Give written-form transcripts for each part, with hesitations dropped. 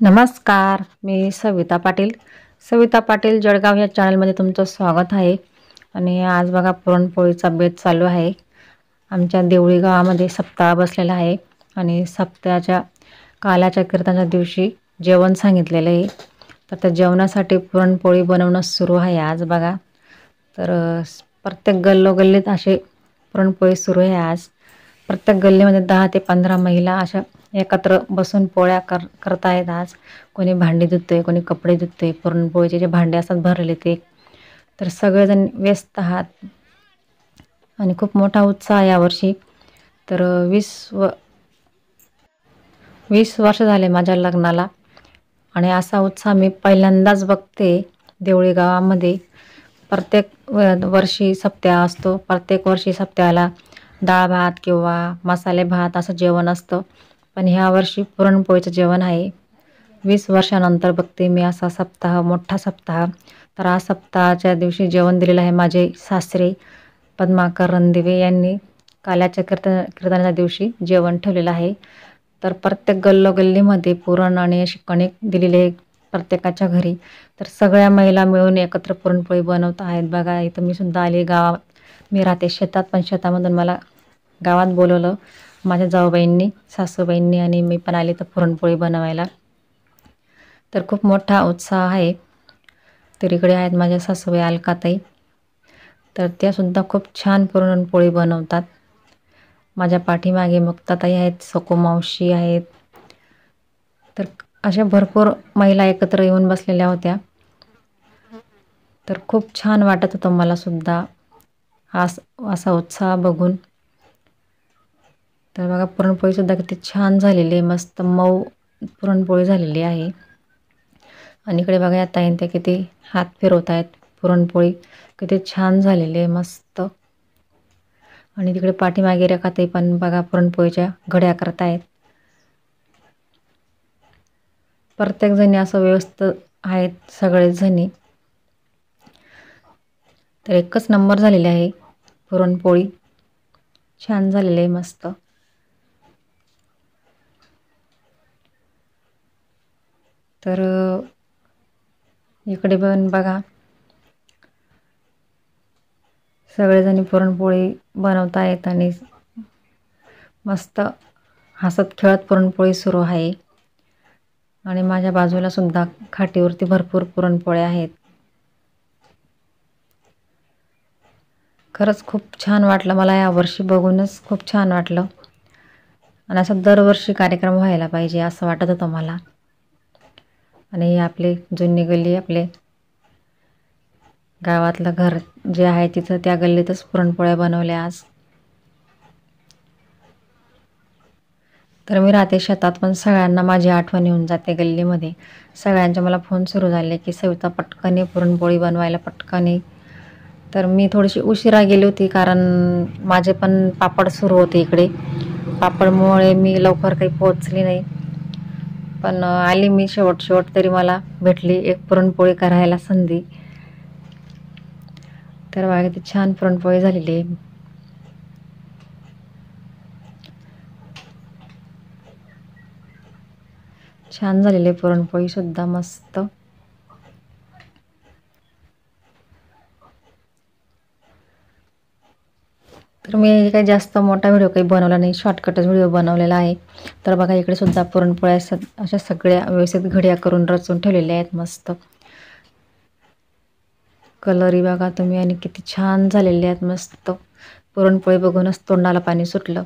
नमस्कार, मी सविता पाटील. सविता पाटील जळगाव या चॅनलमध्ये तुमचं स्वागत आहे. आणि आज बघा पुरणपोळीचा बेत चालू आहे. आमच्या देवळी गावामध्ये सप्ताह बसलेला आहे आणि सप्ताहाच्या कालाच्या कीर्तनाच्या दिवशी जेवण सांगितलेलं आहे. तर त्या जेवणासाठी पुरणपोळी बनवणं सुरू आहे आज बघा. तर प्रत्येक गल्लोगल्लीत असे पुरणपोळी सुरू आहे आज. प्रत्येक गल्लीमध्ये 10 ते 15 महिला अशा एकत्र बसून पोळ्या करतायत आज. कोणी भांडी धुतंय, कोणी कपडे धुतंय, पुरणपोळीचे जे भांडे असतात भरलेले ते. तर सगळेजण व्यस्त आहात आणि खूप मोठा उत्साह यावर्षी. तर 20 वर्ष झाले माझ्या लग्नाला आणि असा उत्साह मी पहिल्यांदाच बघते देवळी गावामध्ये. प्रत्येक वर्षी सप्ताह असतो. प्रत्येक वर्षी सप्ताहाला डाळ भात किंवा मसाले भात असं जेवण असतं. पण ह्या वर्षी पुरणपोळीचं जेवण आहे. 20 वर्षानंतर बघते मी असा सप्ताह, मोठा सप्ताह. तर आज सप्ताहाच्या दिवशी जेवण दिलेलं आहे माझे सासरे पद्माकर रणदिवे यांनी. काल्याच्या कीर्तनाच्या दिवशी जेवण ठेवलेलं आहे. तर प्रत्येक गल्लोगल्लीमध्ये पुरण आणि अशी कणिक दिलेली आहे प्रत्येकाच्या घरी. तर सगळ्या महिला मिळून एकत्र पुरणपोळी बनवत आहेत बघा. इथं मी सुद्धा आली गावात. मी राहते शेतात, पण शेतामधून मला गावात बोलवलं माझ्या जाऊबाईंनी, सासूबाईंनी, आणि मी पण आले तर पुरणपोळी बनवायला. तर खूप मोठा उत्साह आहे. तर इकडे आहेत माझ्या सासूबाई अलकाताई. तर त्यासुद्धा खूप छान पुरणपोळी बनवतात. माझ्या पाठीमागे मुक्ताताई आहेत, सको मावशी आहेत. तर अशा भरपूर महिला एकत्र येऊन बसलेल्या होत्या. तर खूप छान वाटत होतं मला सुद्धा असा उत्साह बघून. तर बघा पुरणपोळीसुद्धा किती छान झालेली आहे, मस्त मऊ पुरणपोळी झालेली आहे. आणि इकडे बघा या ताईन त्या किती हात फिरवत आहेत. पुरणपोळी किती छान झालेली आहे, मस्त. आणि तिकडे पाठीमागे रेखाताई पण बघा पुरणपोळीच्या घड्या करतायत. प्रत्येक जणी असं व्यवस्थित आहेत सगळेच जणी. तर एकच नंबर झालेली आहे पुरणपोळी, छान झालेली आहे, मस्त. तर इकडे पण बघा सगळेजणी पुरणपोळी बनवत आहेत आणि मस्त हसत खेळत पुरणपोळी सुरू आहे. आणि माझ्या बाजूला सुद्धा खाटीवरती भरपूर पुरणपोळ्या आहेत. खरंच खूप छान वाटलं मला यावर्षी बघूनच, खूप छान वाटलं. आणि असं दरवर्षी कार्यक्रम व्हायला पाहिजे असं वाटत होतं मला. आणि आपले जुनी गल्ली, आपले गावातलं घर जे आहे तिथं त्या गल्लीतच पुरणपोळ्या बनवल्या आज. तर मी राहते शेतात, पण सगळ्यांना माझी आठवण येऊन जाते गल्लीमध्ये. सगळ्यांचे मला फोन सुरू झाले की सविता पटकन ये, पुरणपोळी बनवायला पटकन ये. तर मी थोडीशी उशिरा गेली होती, कारण माझे पण पापड सुरू होते इकडे. पापडमुळे मी लवकर काही पोहोचली नाही. पण आली मी शेवट तरी मला भेटली एक पुरणपोळी करायला संधी. तर बघा किती छान पुरणपोळी झालेली आहे. छान झालेली आहे पुरणपोळी सुद्धा, मस्त. तर मी काही जास्त मोठा व्हिडिओ काही बनवला नाही, शॉर्टकटच व्हिडिओ बनवलेला आहे. तर बघा इकडे सुद्धा पुरणपोळ्या अशा सगळ्या व्यवस्थित घड्या करून रचून ठेवलेल्या आहेत, मस्त. कलरही बघा तुम्ही, आणि किती छान झालेले आहेत, मस्त. पुरणपोळी बघूनच तोंडाला पाणी सुटलं.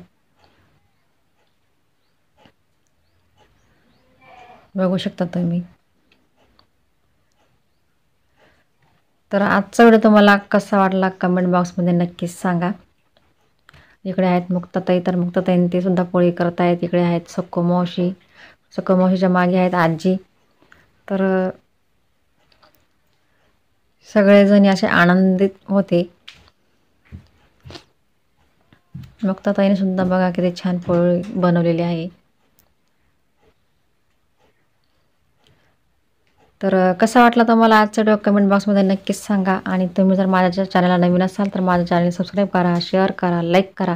बघू शकता तुम्ही. तर आजचा व्हिडिओ तुम्हाला कसा वाटला कमेंट बॉक्समध्ये नक्कीच सांगा. इकडे आहेत मुक्ताताई, तर मुक्ताताईंनी ते सुद्धा पोळी करत आहेत. इकडे आहेत सको मावशी, सको मावशीच्या मागे आहेत आजी. तर सगळेजणी असे आनंदित होते. मुक्ताताईने सुद्धा बघा किती छान पोळी बनवलेली आहे. तर कसा वाटला तुम्हाला आजचा व्हिडिओ कमेंट बॉक्समध्ये नक्कीच सांगा. आणि तुम्ही जर माझ्या चॅनलला नवीन असाल तर माझ्या चॅनल सबस्क्राईब करा, शेअर करा, लाईक करा